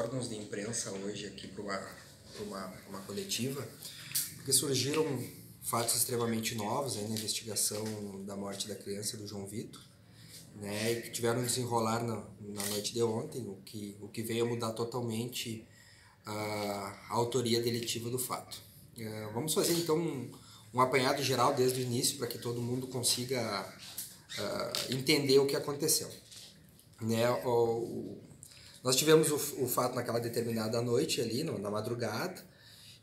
Órgãos de imprensa hoje aqui para uma coletiva, porque surgiram fatos extremamente novos aí na investigação da morte da criança do João Vitor, né, e que tiveram desenrolar na noite de ontem, o que veio a mudar totalmente a autoria delitiva do fato. Vamos fazer então um apanhado geral desde o início para que todo mundo consiga entender o que aconteceu. Né, nós tivemos o fato naquela determinada noite ali, na madrugada,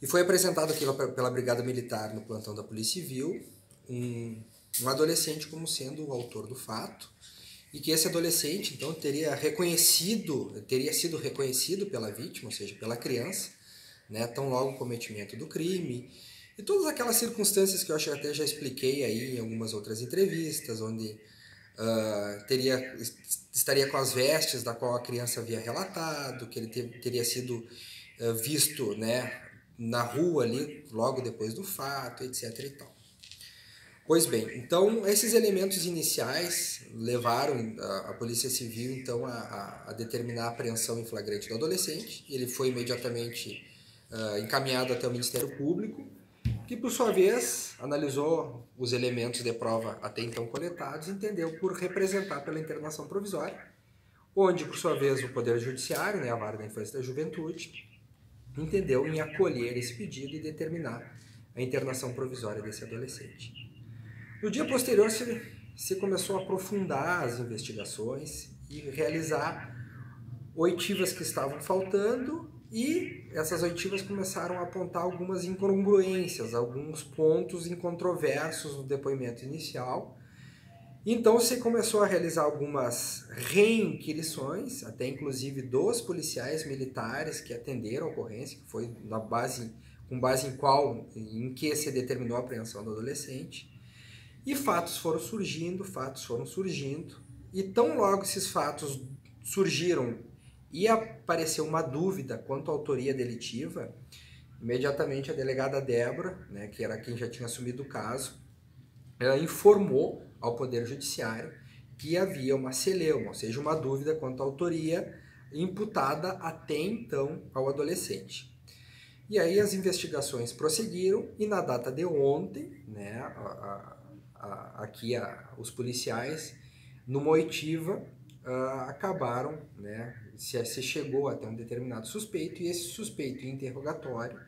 e foi apresentado aqui pela Brigada Militar no plantão da Polícia Civil um adolescente como sendo o autor do fato, e que esse adolescente então teria sido reconhecido pela vítima, ou seja, pela criança, né, tão logo o cometimento do crime, e todas aquelas circunstâncias que eu acho que até já expliquei aí em algumas outras entrevistas, onde estaria com as vestes da qual a criança havia relatado, que ele teria sido visto, né, na rua ali logo depois do fato, etc. e tal. Pois bem, então esses elementos iniciais levaram a Polícia Civil então a determinar a apreensão em flagrante do adolescente. Ele foi imediatamente encaminhado até o Ministério Público, que por sua vez analisou os elementos de prova até então coletados e entendeu por representar pela internação provisória, onde por sua vez o Poder Judiciário, né, a Vara da Infância e da Juventude, entendeu em acolher esse pedido e determinar a internação provisória desse adolescente. No dia posterior se começou a aprofundar as investigações e realizar oitivas que estavam faltando, e essas oitivas começaram a apontar algumas incongruências, alguns pontos incontroversos no depoimento inicial. Então se começou a realizar algumas reinquirições, até inclusive dos policiais militares que atenderam a ocorrência, que foi com base em que se determinou a apreensão do adolescente. E fatos foram surgindo, e tão logo esses fatos surgiram e apareceu uma dúvida quanto à autoria delitiva, imediatamente a delegada Débora, né, que era quem já tinha assumido o caso, ela informou ao Poder Judiciário que havia uma celeuma, ou seja, uma dúvida quanto à autoria imputada até então ao adolescente. E aí as investigações prosseguiram e na data de ontem, né, os policiais, numa oitiva, acabaram, né, se chegou até um determinado suspeito, e esse suspeito em interrogatório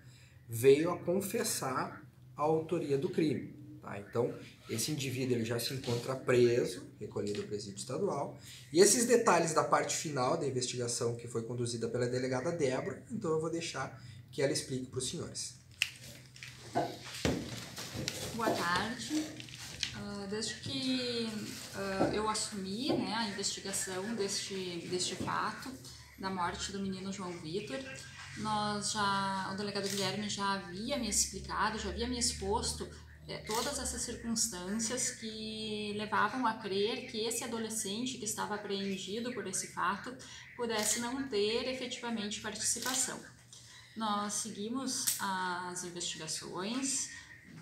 veio a confessar a autoria do crime. Tá? Então, esse indivíduo ele já se encontra preso, recolhido ao presídio estadual, e esses detalhes da parte final da investigação que foi conduzida pela delegada Débora, então eu vou deixar que ela explique para os senhores. Boa tarde. Desde que eu assumi, né, a investigação deste fato da morte do menino João Vitor, o delegado Guilherme já havia me explicado, já havia me exposto todas essas circunstâncias que levavam a crer que esse adolescente que estava apreendido por esse fato pudesse não ter efetivamente participação. Nós seguimos as investigações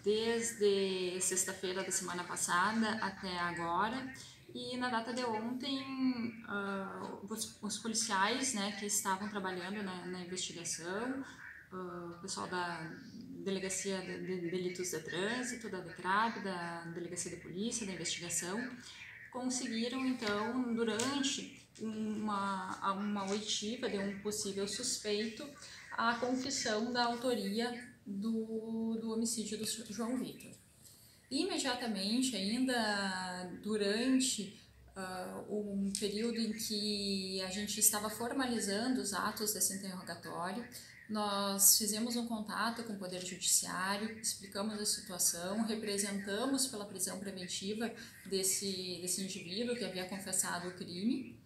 desde sexta-feira da semana passada até agora, e na data de ontem os policiais, né, que estavam trabalhando na investigação, o pessoal da Delegacia de Delitos de Trânsito, da DETRAB, da Delegacia de Polícia, da Investigação, conseguiram então, durante uma oitiva de um possível suspeito, a confissão da autoria do homicídio do João Vitor. Imediatamente, ainda durante um período em que a gente estava formalizando os atos desse interrogatório, nós fizemos um contato com o Poder Judiciário, explicamos a situação, representamos pela prisão preventiva desse indivíduo que havia confessado o crime,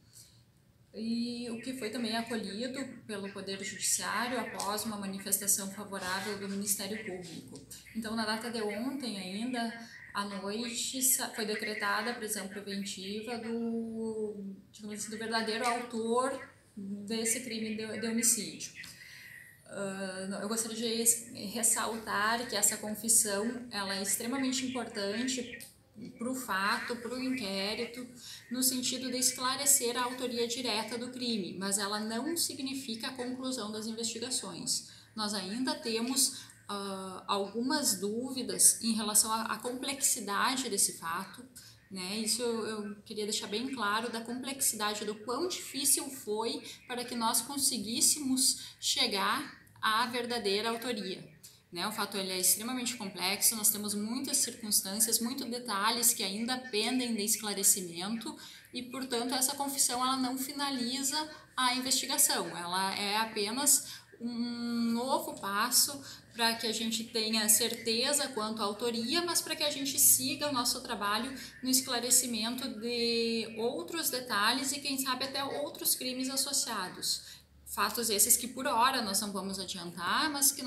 e o que foi também acolhido pelo Poder Judiciário após uma manifestação favorável do Ministério Público. Então, na data de ontem ainda, à noite, foi decretada a prisão preventiva do verdadeiro autor desse crime de homicídio. Eu gostaria de ressaltar que essa confissão ela é extremamente importante para o fato, para o inquérito, no sentido de esclarecer a autoria direta do crime, mas ela não significa a conclusão das investigações. Nós ainda temos algumas dúvidas em relação à complexidade desse fato, né? Isso eu queria deixar bem claro, da complexidade, do quão difícil foi para que nós conseguíssemos chegar à verdadeira autoria. Né? O fato ele é extremamente complexo, nós temos muitas circunstâncias, muitos detalhes que ainda pendem de esclarecimento e, portanto, essa confissão ela não finaliza a investigação, ela é apenas um novo passo para que a gente tenha certeza quanto à autoria, mas para que a gente siga o nosso trabalho no esclarecimento de outros detalhes e, quem sabe, até outros crimes associados. Fatos esses que por hora nós não vamos adiantar, mas que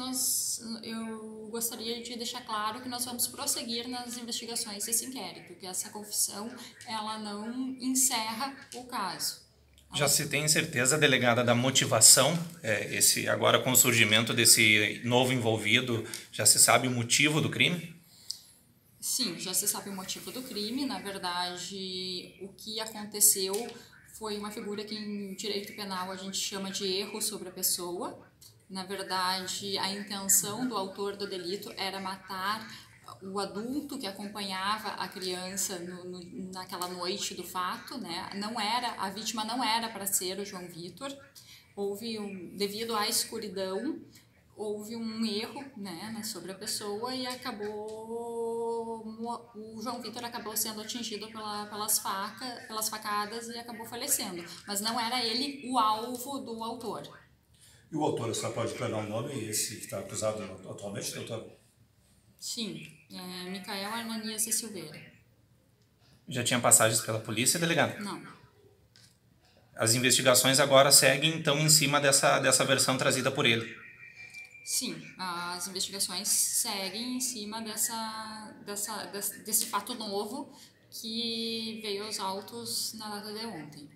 eu gostaria de deixar claro que nós vamos prosseguir nas investigações desse inquérito, que essa confissão ela não encerra o caso. Já se tem certeza, delegada, da motivação? Agora com o surgimento desse novo envolvido, já se sabe o motivo do crime? Sim, já se sabe o motivo do crime. Na verdade, o que aconteceu foi uma figura que em direito penal a gente chama de erro sobre a pessoa. Na verdade, a intenção do autor do delito era matar o adulto que acompanhava a criança naquela noite do fato, né? A vítima não era para ser o João Vitor. Devido à escuridão, houve um erro, né, sobre a pessoa e o João Vitor acabou sendo atingido pelas facadas e acabou falecendo. Mas não era ele o alvo do autor. E o autor, a senhora pode declarar o nome, esse que está acusado atualmente, doutor? Sim, Micael Armanias de Silveira. Já tinha passagens pela polícia, delegada? Não. As investigações agora seguem, então, em cima dessa versão trazida por ele? Sim, as investigações seguem em cima desse fato novo que veio aos autos na data de ontem.